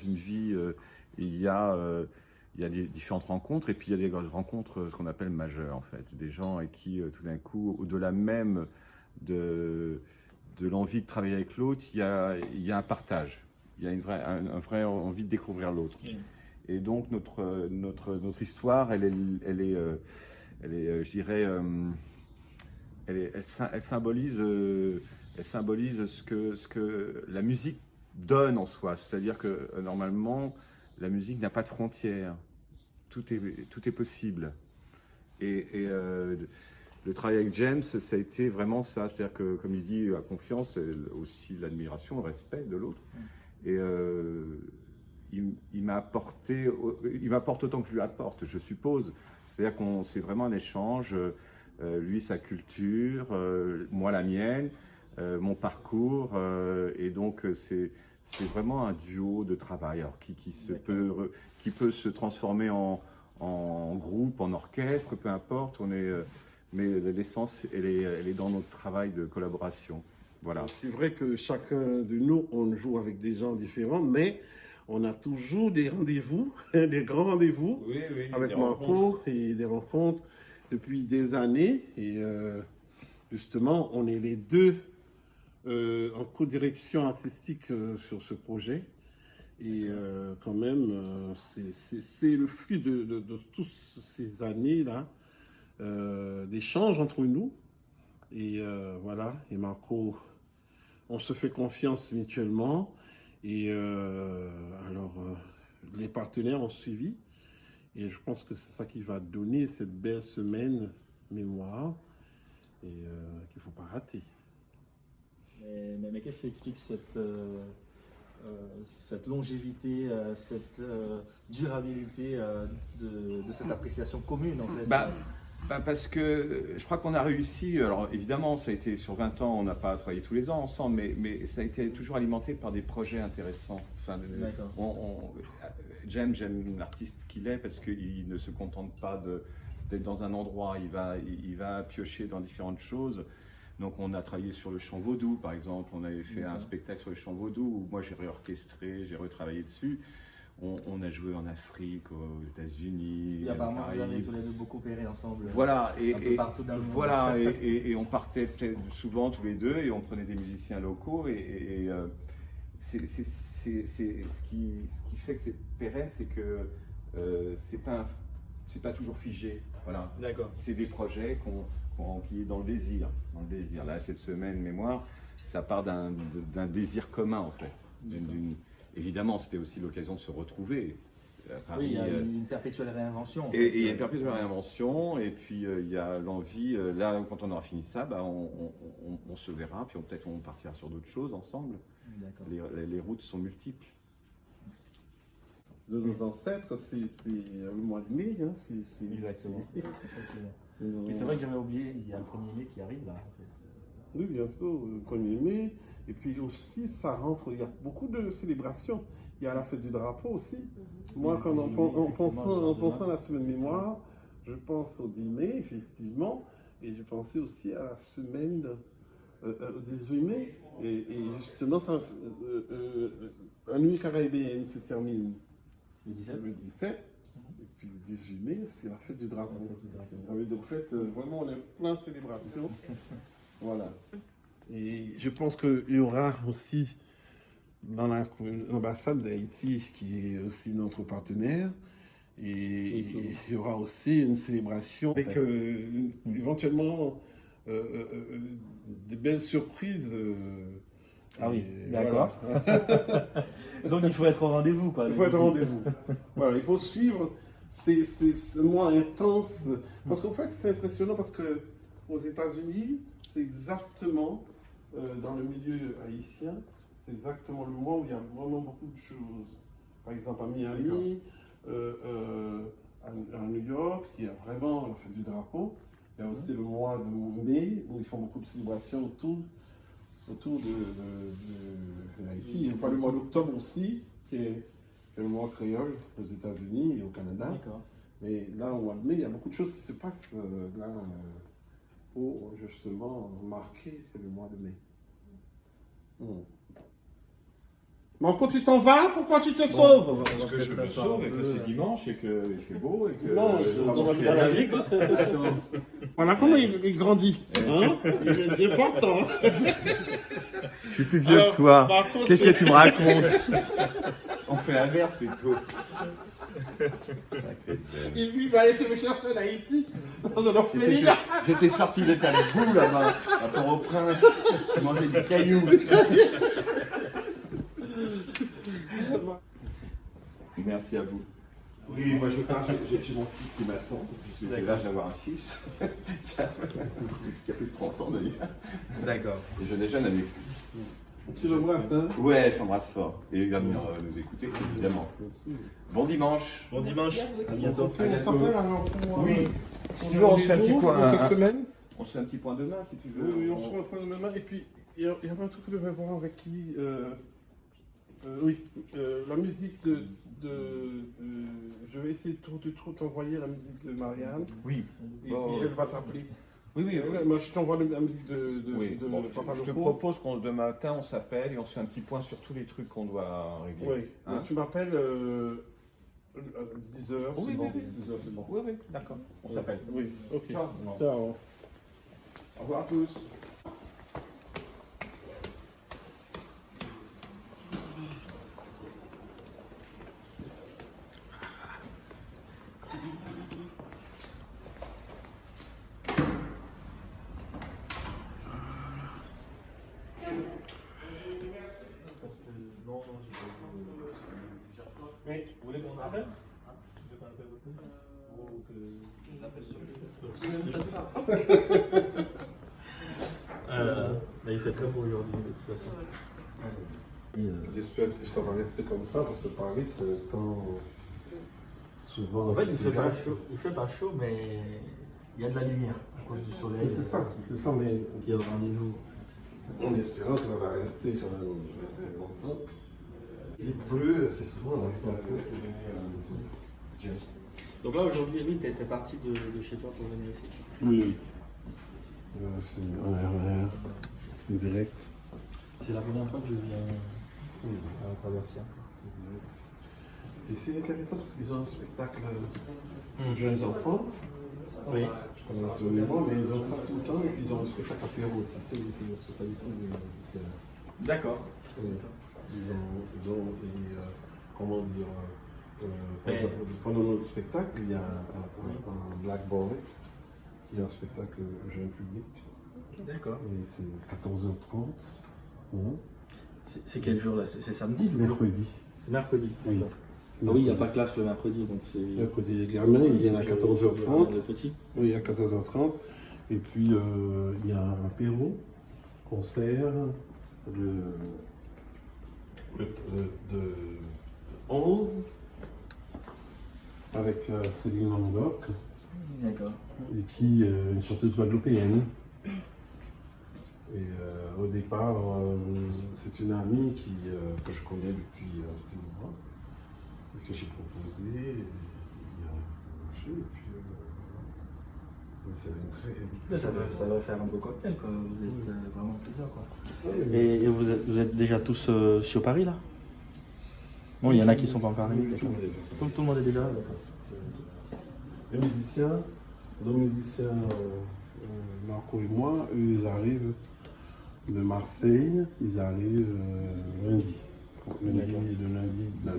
une vie, il y a des différentes rencontres, et puis il y a des rencontres, ce qu'on appelle majeures, en fait. Des gens avec qui, tout d'un coup, au-delà même de, de l'envie de travailler avec l'autre, il y a un partage. Il y a un vrai envie de découvrir l'autre. Et donc, notre histoire, je dirais, elle symbolise, ce que la musique donne en soi. C'est-à-dire que normalement, la musique n'a pas de frontières. Tout est possible. Et le travail avec James, ça a été vraiment ça. C'est-à-dire que, comme il dit, la confiance, aussi l'admiration, le respect de l'autre. Et il m'apporte autant que je lui apporte, je suppose. C'est-à-dire qu'on c'est vraiment un échange. Lui, sa culture, moi, la mienne, mon parcours. Et donc, c'est vraiment un duo de travail alors, qui peut se transformer en groupe, en orchestre, peu importe. Mais l'essence, elle est dans notre travail de collaboration. Voilà. C'est vrai que chacun de nous, on joue avec des gens différents, mais on a toujours des rendez-vous, des grands rendez-vous avec Marco et des rencontres depuis des années. Et justement, on est les deux en co-direction artistique sur ce projet. Et quand même, c'est le fruit de toutes ces années-là, d'échanges entre nous. Et voilà, et Marco, on se fait confiance mutuellement. Et les partenaires ont suivi. Et je pense que c'est ça qui va donner cette belle semaine mémoire et qu'il ne faut pas rater. Mais qu'est-ce qui explique cette longévité, cette durabilité de cette appréciation commune en fait? Parce que je crois qu'on a réussi, alors évidemment ça a été sur 20 ans, on n'a pas travaillé tous les ans ensemble, mais ça a été toujours alimenté par des projets intéressants. Enfin, j'aime l'artiste qu'il est parce qu'il ne se contente pas d'être dans un endroit, il va piocher dans différentes choses. Donc on a travaillé sur le chant vaudou par exemple, on avait fait un spectacle sur le chant vaudou où moi j'ai réorchestré, j'ai retravaillé dessus. On a joué en Afrique, aux États-Unis. Et apparemment, vous avez tous les deux beaucoup opéré ensemble. Voilà, un peu partout dans le monde. Voilà, et on partait souvent tous les deux et on prenait des musiciens locaux. C'est ce qui fait que c'est pérenne, c'est que c'est pas toujours figé. Voilà. D'accord. C'est des projets qui est dans le désir. Là, cette semaine mémoire, ça part d'un désir commun en fait. Évidemment, c'était aussi l'occasion de se retrouver. Oui, il y a une perpétuelle réinvention. Et il y a une perpétuelle réinvention, et puis il y a l'envie, là, quand on aura fini ça, on se verra, puis peut-être on partira sur d'autres choses ensemble. Les routes sont multiples. De nos ancêtres, c'est le mois de mai. Hein, Exactement. Mais c'est vrai que j'avais oublié, il y a le 1er mai qui arrive là. En fait. Oui, bien sûr, le 1er mai. Et puis aussi, ça rentre, il y a beaucoup de célébrations. Il y a la fête du drapeau aussi. Moi, quand en pensant à la semaine mémoire, je pense au 10 mai, effectivement, et je pensais aussi à la semaine au 18 mai. Et justement, la nuit caribéenne se termine le 17. Et puis le 18 mai, c'est la fête du drapeau. En fait, vraiment, on est plein de célébrations. Voilà. Et je pense qu'il y aura aussi dans l'ambassade d'Haïti, qui est aussi notre partenaire, et il y aura aussi une célébration avec éventuellement des belles surprises. Ah oui, d'accord. Voilà. Donc il faut être au rendez-vous, quoi. Il faut être au rendez-vous. Voilà, il faut suivre. C'est ce mois intense. Parce qu'en fait, c'est impressionnant parce que aux États-Unis, c'est exactement dans le milieu haïtien, c'est exactement le mois où il y a vraiment beaucoup de choses. Par exemple, à Miami, à New York, il y a vraiment la fête du drapeau. Il y a aussi le mois de mai où ils font beaucoup de célébrations autour de Haïti. Il y a le mois d'octobre aussi, qui est le mois créole aux États-Unis et au Canada. Mais là, au mois de mai, il y a beaucoup de choses qui se passent là. Pour justement marquer le mois de mai. Marco, tu t'en vas? Pourquoi tu te sauves? Parce que je me sauve et que c'est dimanche et qu'il fait beau et que... Non, on va faire la vie. Voilà comment il grandit. Hein? Il est important. Je suis plus vieux que toi. Marco, Qu'est-ce c'est- que tu me racontes? On fait l'inverse plutôt. Il lui va aller te chercher en Haïti, dans un orphelinat. J'étais sorti de ta boue là-bas, à Port-au-Prince, qui mangeait du caillou. Merci à vous. Oui, moi je pars, j'ai mon fils qui m'attend, puisque j'ai l'âge d'avoir un fils, qui a plus de 30 ans d'ailleurs, D'accord. et je déjeune avec lui. Tu l'embrasses, hein? Ouais, je l'embrasse fort, et il va venir nous écouter, évidemment. Bon dimanche. Bon dimanche. À bientôt. À On bientôt. s'appelle alors pour... Oui, pour si tu veux, on se fait un petit rendez-vous point, pour cette hein. semaine. On se fait un petit point demain si tu veux. Oui, oui, on se reprend demain. Et puis, il y a un truc que je devais voir avec qui. La musique je vais essayer de t'envoyer la musique de Marianne. Oui. Et Bon. puis, elle va t'appeler. Oui, oui, oui. Moi, je t'envoie la musique de Bon, Papa je te Loco. propose qu'on demain matin on s'appelle et on se fait un petit point sur tous les trucs qu'on doit régler. Oui, Hein? tu m'appelles à 10h. Oui, c'est bon. oui, oui. 10h, c'est bon. Oui, oui, d'accord. On s'appelle. Oui, ok. Ciao. Ciao. Au revoir à tous. Oui, vous voulez qu'on appelle? Vous voulez qu'on appelle votre nom? Ou que je les appelle sur il fait très beau aujourd'hui, de toute façon. J'espère que ça va rester comme ça parce que Paris, c'est un temps souvent. En fait, il fait pas chaud, mais il y a de la lumière à cause du soleil. Mais c'est ça, mais Qui est au rendez-vous. en espérant que ça va rester quand même assez longtemps. Il pleut, c'est souvent on arrive pas à James. Donc là, aujourd'hui, Émile, t'es parti de chez toi pour venir ici. Oui. C'est un RER, c'est direct. C'est la première fois que je viens à Traversia. Et c'est intéressant parce qu'ils ont un spectacle de jeunes enfants. Oui. Je connais absolument, mais ils ont ça tout le temps et puis ils ont un spectacle apéro aussi. C'est la spécialité de. D'accord. Ils ont comment dire, par exemple, pendant notre spectacle, il y a un Black Boy qui est un spectacle jeune public. D'accord. Et c'est 14h30. C'est quel jour là? C'est samedi? Mercredi. C'est mercredi. Oui. D'accord. Ah oui, il n'y a pas de classe le mercredi, donc c'est. Mercredi, les gamins, ils viennent à 14h30. Le petit. Oui, à 14h30. Et puis, il y a un apéro, concert, de 11 avec Céline Landoc, D'accord. et qui une chanteuse guadeloupéenne. Et au départ, c'est une amie que je connais depuis un petit moment et que j'ai proposé. Et il a marché. Et puis, c'est une très. Ça va faire un beau cocktail quoi. Vous êtes vraiment plusieurs quoi. Oui, Et vous êtes déjà tous sur Paris là? Bon, il y en a qui sont pas encore arrivés. oui, Tout le monde est déjà là, d'accord. les musiciens, nos musiciens, Marco et moi, eux, ils arrivent de Marseille, ils arrivent lundi. Le lundi 9.